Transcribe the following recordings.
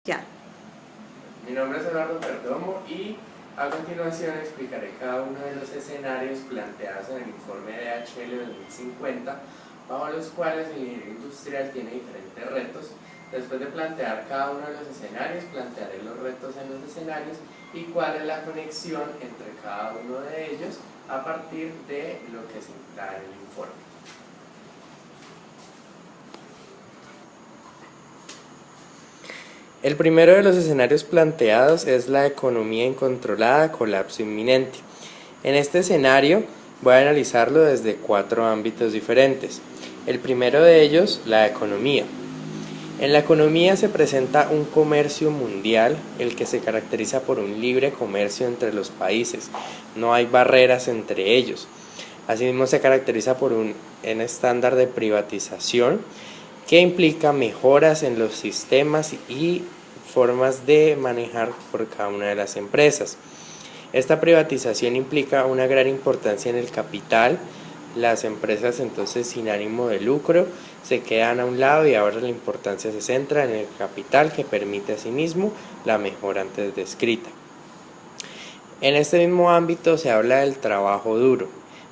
Ya. Mi nombre es Eduardo Perdomo y a continuación explicaré cada uno de los escenarios planteados en el informe de DHL 2050, bajo los cuales el ingeniero industrial tiene diferentes retos. Después de plantear cada uno de los escenarios, plantearé los retos en los escenarios y cuál es la conexión entre cada uno de ellos a partir de lo que se da en el informe. El primero de los escenarios planteados es la economía incontrolada, colapso inminente. En este escenario voy a analizarlo desde 4 ámbitos diferentes. El primero de ellos, la economía. En la economía se presenta un comercio mundial, el que se caracteriza por un libre comercio entre los países. No hay barreras entre ellos. Asimismo se caracteriza por un estándar de privatización que implica mejoras en los sistemas y formas de manejar por cada una de las empresas. Esta privatización implica una gran importancia en el capital. Las empresas entonces sin ánimo de lucro se quedan a un lado y ahora la importancia se centra en el capital que permite asimismo la mejora antes descrita. En este mismo ámbito se habla del trabajo duro.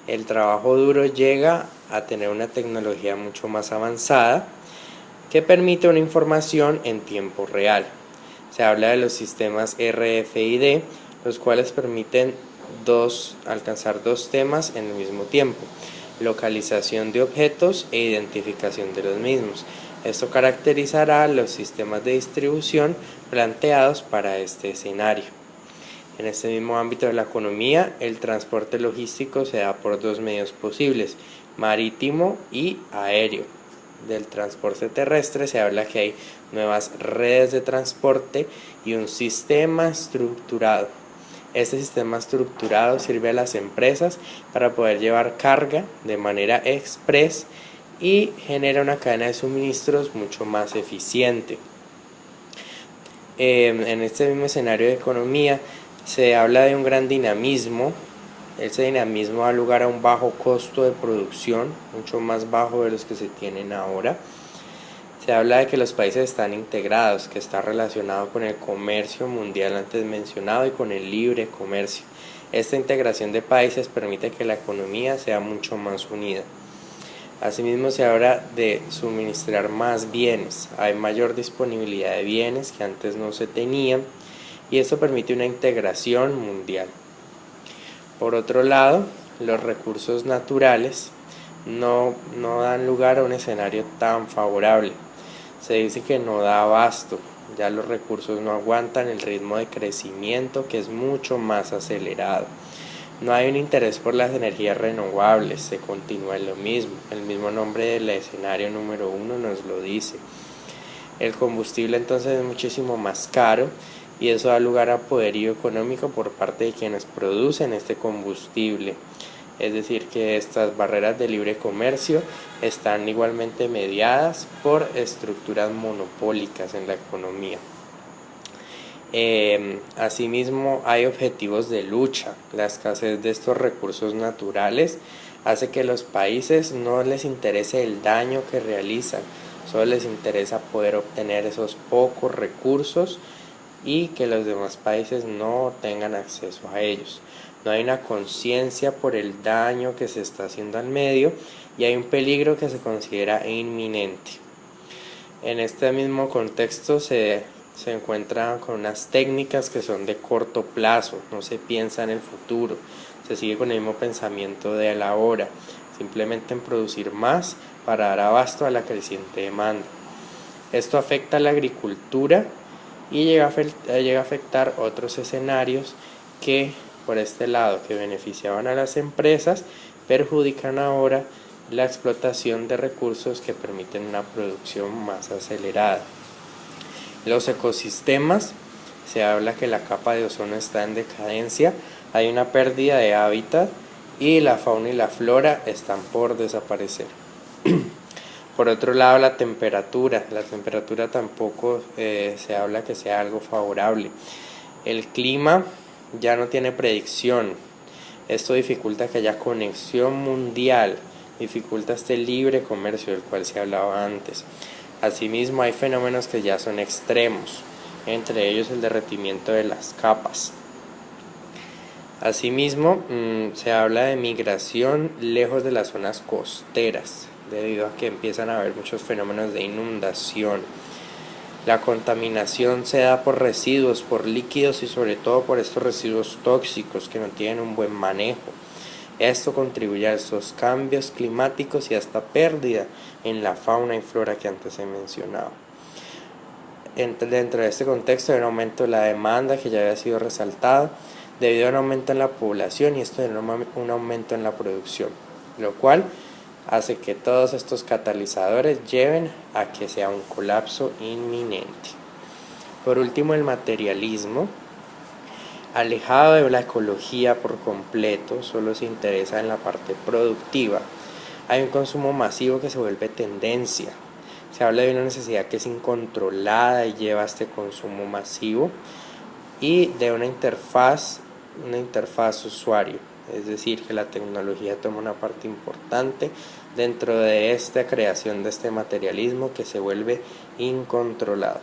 El trabajo duro llega a tener una tecnología mucho más avanzada que permite una información en tiempo real. Se habla de los sistemas RFID, los cuales permiten alcanzar dos temas en el mismo tiempo: localización de objetos e identificación de los mismos. Esto caracterizará los sistemas de distribución planteados para este escenario. En este mismo ámbito de la economía, el transporte logístico se da por dos medios posibles: marítimo y aéreo. Del transporte terrestre se habla que hay nuevas redes de transporte y un sistema estructurado. Este sistema estructurado sirve a las empresas para poder llevar carga de manera express y genera una cadena de suministros mucho más eficiente. En este mismo escenario de economía se habla de un gran dinamismo. Ese dinamismo da lugar a un bajo costo de producción, mucho más bajo de los que se tienen ahora. Se habla de que los países están integrados, que está relacionado con el comercio mundial antes mencionado y con el libre comercio. Esta integración de países permite que la economía sea mucho más unida. Asimismo se habla de suministrar más bienes. Hay mayor disponibilidad de bienes que antes no se tenían y esto permite una integración mundial. Por otro lado, los recursos naturales no dan lugar a un escenario tan favorable. Se dice que no da abasto, ya los recursos no aguantan el ritmo de crecimiento que es mucho más acelerado. No hay un interés por las energías renovables, se continúa en lo mismo. El mismo nombre del escenario número 1 nos lo dice. El combustible entonces es muchísimo más caro y eso da lugar a poderío económico por parte de quienes producen este combustible. Es decir, que estas barreras de libre comercio están igualmente mediadas por estructuras monopólicas en la economía. Asimismo, hay objetivos de lucha. La escasez de estos recursos naturales hace que los países no les interese el daño que realizan, solo les interesa poder obtener esos pocos recursos y que los demás países no tengan acceso a ellos. No hay una conciencia por el daño que se está haciendo al medio y hay un peligro que se considera inminente. En este mismo contexto se encuentra con unas técnicas que son de corto plazo, no se piensa en el futuro, se sigue con el mismo pensamiento de la hora, simplemente en producir más para dar abasto a la creciente demanda. Esto afecta a la agricultura y llega a afectar otros escenarios que por este lado que beneficiaban a las empresas perjudican ahora la explotación de recursos que permiten una producción más acelerada. Los ecosistemas, se habla que la capa de ozono está en decadencia, hay una pérdida de hábitat y la fauna y la flora están por desaparecer. Por otro lado, la temperatura tampoco se habla que sea algo favorable. El clima ya no tiene predicción. Esto dificulta que haya conexión mundial, dificulta este libre comercio del cual se hablaba antes. Asimismo, hay fenómenos que ya son extremos. entre ellos el derretimiento de las capas. Asimismo, se habla de migración lejos de las zonas costeras, debido a que empiezan a haber muchos fenómenos de inundación. La contaminación se da por residuos, por líquidos y sobre todo por estos residuos tóxicos que no tienen un buen manejo. Esto contribuye a estos cambios climáticos y a esta pérdida en la fauna y flora que antes he mencionado. Dentro de este contexto hay un aumento de la demanda que ya había sido resaltado debido a un aumento en la población y esto de un aumento en la producción, lo cual hace que todos estos catalizadores lleven a que sea un colapso inminente. Por último, el materialismo, alejado de la ecología por completo, solo se interesa en la parte productiva. Hay un consumo masivo que se vuelve tendencia. Se habla de una necesidad que es incontrolada y lleva a este consumo masivo y de una interfaz usuario, es decir, que la tecnología toma una parte importante dentro de esta creación de este materialismo que se vuelve incontrolado.